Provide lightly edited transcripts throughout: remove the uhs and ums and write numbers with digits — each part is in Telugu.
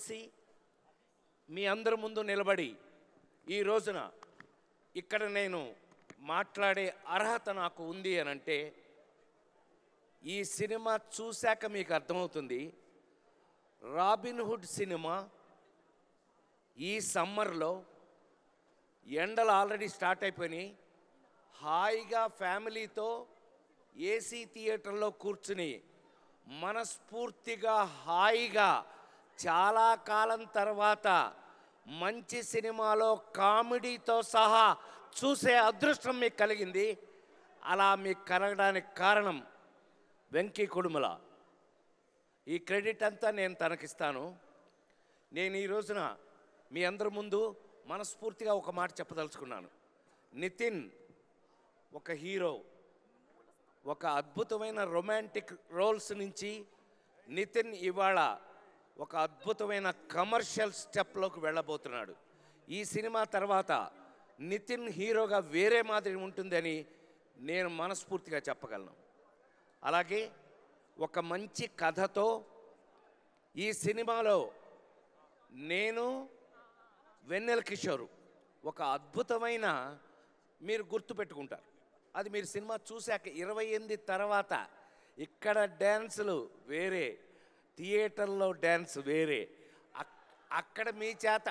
కలిసి మీ అందరి ముందు నిలబడి ఈ రోజున ఇక్కడ నేను మాట్లాడే అర్హత నాకు ఉంది అని అంటే ఈ సినిమా చూశాక మీకు అర్థమవుతుంది. రాబిన్ హుడ్ సినిమా ఈ సమ్మర్లో ఎండలు ఆల్రెడీ స్టార్ట్ అయిపోయినాయి. హాయిగా ఫ్యామిలీతో ఏసీ థియేటర్లో కూర్చుని మనస్ఫూర్తిగా హాయిగా చాలా కాలం తర్వాత మంచి సినిమాలో కామెడీతో సహా చూసే అదృష్టం మీకు కలిగింది. అలా మీకు కలగడానికి కారణం వెంకీ కుడుముల. ఈ క్రెడిట్ అంతా నేను తనకిస్తాను. నేను ఈ రోజున మీ అందరి ముందు మనస్ఫూర్తిగా ఒక మాట చెప్పదలుచుకున్నాను. నితిన్ ఒక హీరో, ఒక అద్భుతమైన రొమాంటిక్ రోల్స్ నుంచి నితిన్ ఇవాళ ఒక అద్భుతమైన కమర్షియల్ స్టెప్లోకి వెళ్ళబోతున్నాడు. ఈ సినిమా తర్వాత నితిన్ హీరోగా వేరే మాదిరి ఉంటుందని నేను మనస్ఫూర్తిగా చెప్పగలను. అలాగే ఒక మంచి కథతో ఈ సినిమాలో నేను వెన్నెల కిషోర్ ఒక అద్భుతమైన మీరు గుర్తుపెట్టుకుంటారు. అది మీరు సినిమా చూశాక 28 తర్వాత ఇక్కడ డ్యాన్సులు వేరే, థియేటర్లో డ్యాన్స్ వేరే. అక్కడ మీ చేత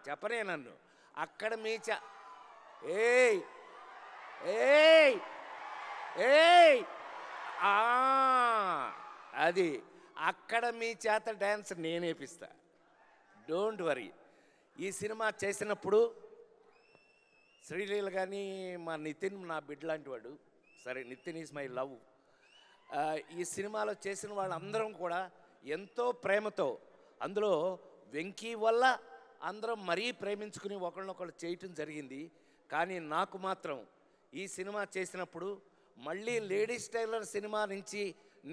చెప్పనే నన్ను అక్కడ మీ ఏయ్ ఏయ్ ఏయ్ అది అక్కడ మీ చేత డ్యాన్స్ నేనేపిస్తా. Don't worry. ఈ సినిమా చేసినప్పుడు శ్రీలీల కానీ మా నితిన్ నా బిడ్డ లాంటి వాడు. సరే, నితిన్ ఈజ్ మై లవ్. ఈ సినిమాలో చేసిన వాళ్ళందరం కూడా ఎంతో ప్రేమతో, అందులో వెంకీ వల్ల అందరం మరీ ప్రేమించుకుని ఒకళ్ళనొకళ్ళు చేయటం జరిగింది. కానీ నాకు మాత్రం ఈ సినిమా చేసినప్పుడు మళ్ళీ లేడీస్ టైలర్ సినిమా నుంచి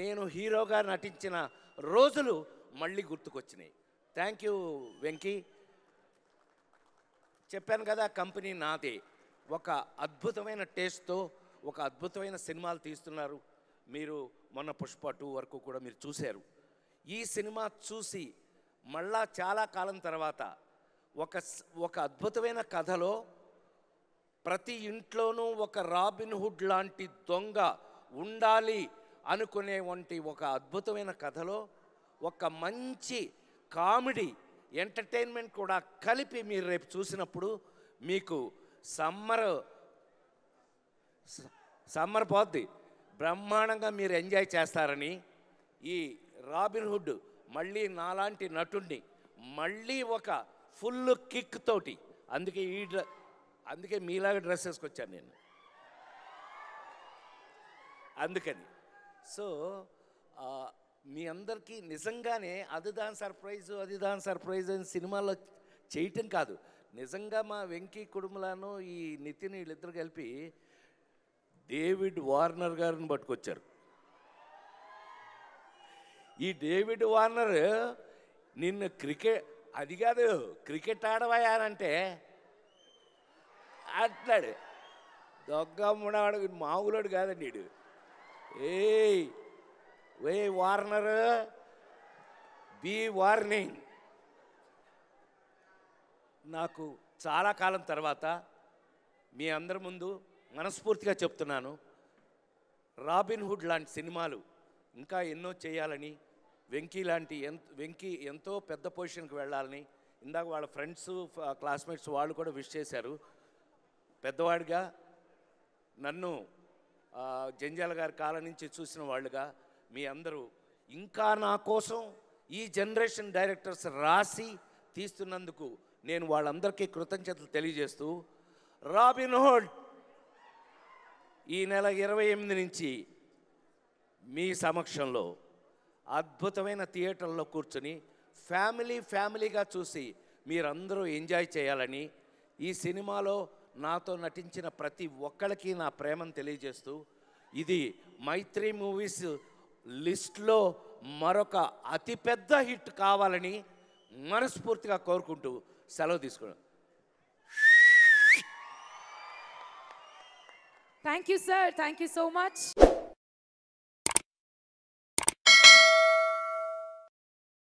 నేను హీరోగా నటించిన రోజులు మళ్ళీ గుర్తుకొచ్చినాయి. Thank you Venky. చెప్పాను కదా, కంపెనీ నాదే. ఒక అద్భుతమైన టేస్ట్తో ఒక అద్భుతమైన సినిమాలు తీస్తున్నారు. మీరు మొన్న పుష్ప 2 వరకు కూడా మీరు చూశారు. ఈ సినిమా చూసి మళ్ళా చాలా కాలం తర్వాత ఒక అద్భుతమైన కథలో ప్రతి ఇంట్లోనూ ఒక రాబిన్ హుడ్ లాంటి దొంగ ఉండాలి అనుకునేవంటి ఒక అద్భుతమైన కథలో ఒక మంచి కామెడీ ఎంటర్టైన్మెంట్ కూడా కలిపి మీరు రేపు చూసినప్పుడు మీకు సమ్మర్ పోద్ది, బ్రహ్మాండంగా మీరు ఎంజాయ్ చేస్తారని ఈ రాబిన్ హుడ్ మళ్ళీ నాలాంటి నటుడిని మళ్ళీ ఒక ఫుల్ కిక్ తోటి, అందుకే మీలాగా డ్రెస్ వేసుకొచ్చాను నేను. అందుకని మీ అందరికీ నిజంగానే అది దాని సర్ప్రైజ్ అని సినిమాలో చేయటం కాదు, నిజంగా మా వెంకీ కుడుములను ఈ నితిన్ వీళ్ళిద్దరు కలిపి డేవిడ్ వార్నర్ గారిని పట్టుకొచ్చారు. ఈ డేవిడ్ వార్నర్ నిన్ను అది కాదు క్రికెట్ ఆడవాయానంటే అట్లాడు దొగ్గమ్మడాడు, మామూలుడు కాదండి వీడు. ఏ వార్నర్, బీ వార్నింగ్. నాకు చాలా కాలం తర్వాత మీ అందరి ముందు మనస్ఫూర్తిగా చెప్తున్నాను, రాబిన్ హుడ్ లాంటి సినిమాలు ఇంకా ఎన్నో చేయాలని, వెంకీ ఎంతో పెద్ద పొజిషన్కి వెళ్ళాలని. ఇందాక వాళ్ళ ఫ్రెండ్స్ క్లాస్మేట్స్ వాళ్ళు కూడా విష్ చేశారు. పెద్దవాడిగా నన్ను జంజాల గారి కాలం నుంచి చూసిన వాళ్ళుగా మీ అందరూ ఇంకా నా కోసం ఈ జనరేషన్ డైరెక్టర్స్ రాసి తీస్తున్నందుకు నేను వాళ్ళందరికీ కృతజ్ఞతలు తెలియజేస్తూ, రాబిన్ హుడ్ ఈ నెల 28 నుంచి మీ సమక్షంలో అద్భుతమైన థియేటర్లో కూర్చొని ఫ్యామిలీగా చూసి మీరందరూ ఎంజాయ్ చేయాలని, ఈ సినిమాలో నాతో నటించిన ప్రతి ఒక్కరికి నా ప్రేమను తెలియజేస్తూ, ఇది మైత్రి మూవీస్ లిస్ట్లో మరొక అతిపెద్ద హిట్ కావాలని మనస్ఫూర్తిగా కోరుకుంటూ సెలవు తీసుకున్నాను. Thank you sir, thank you so much.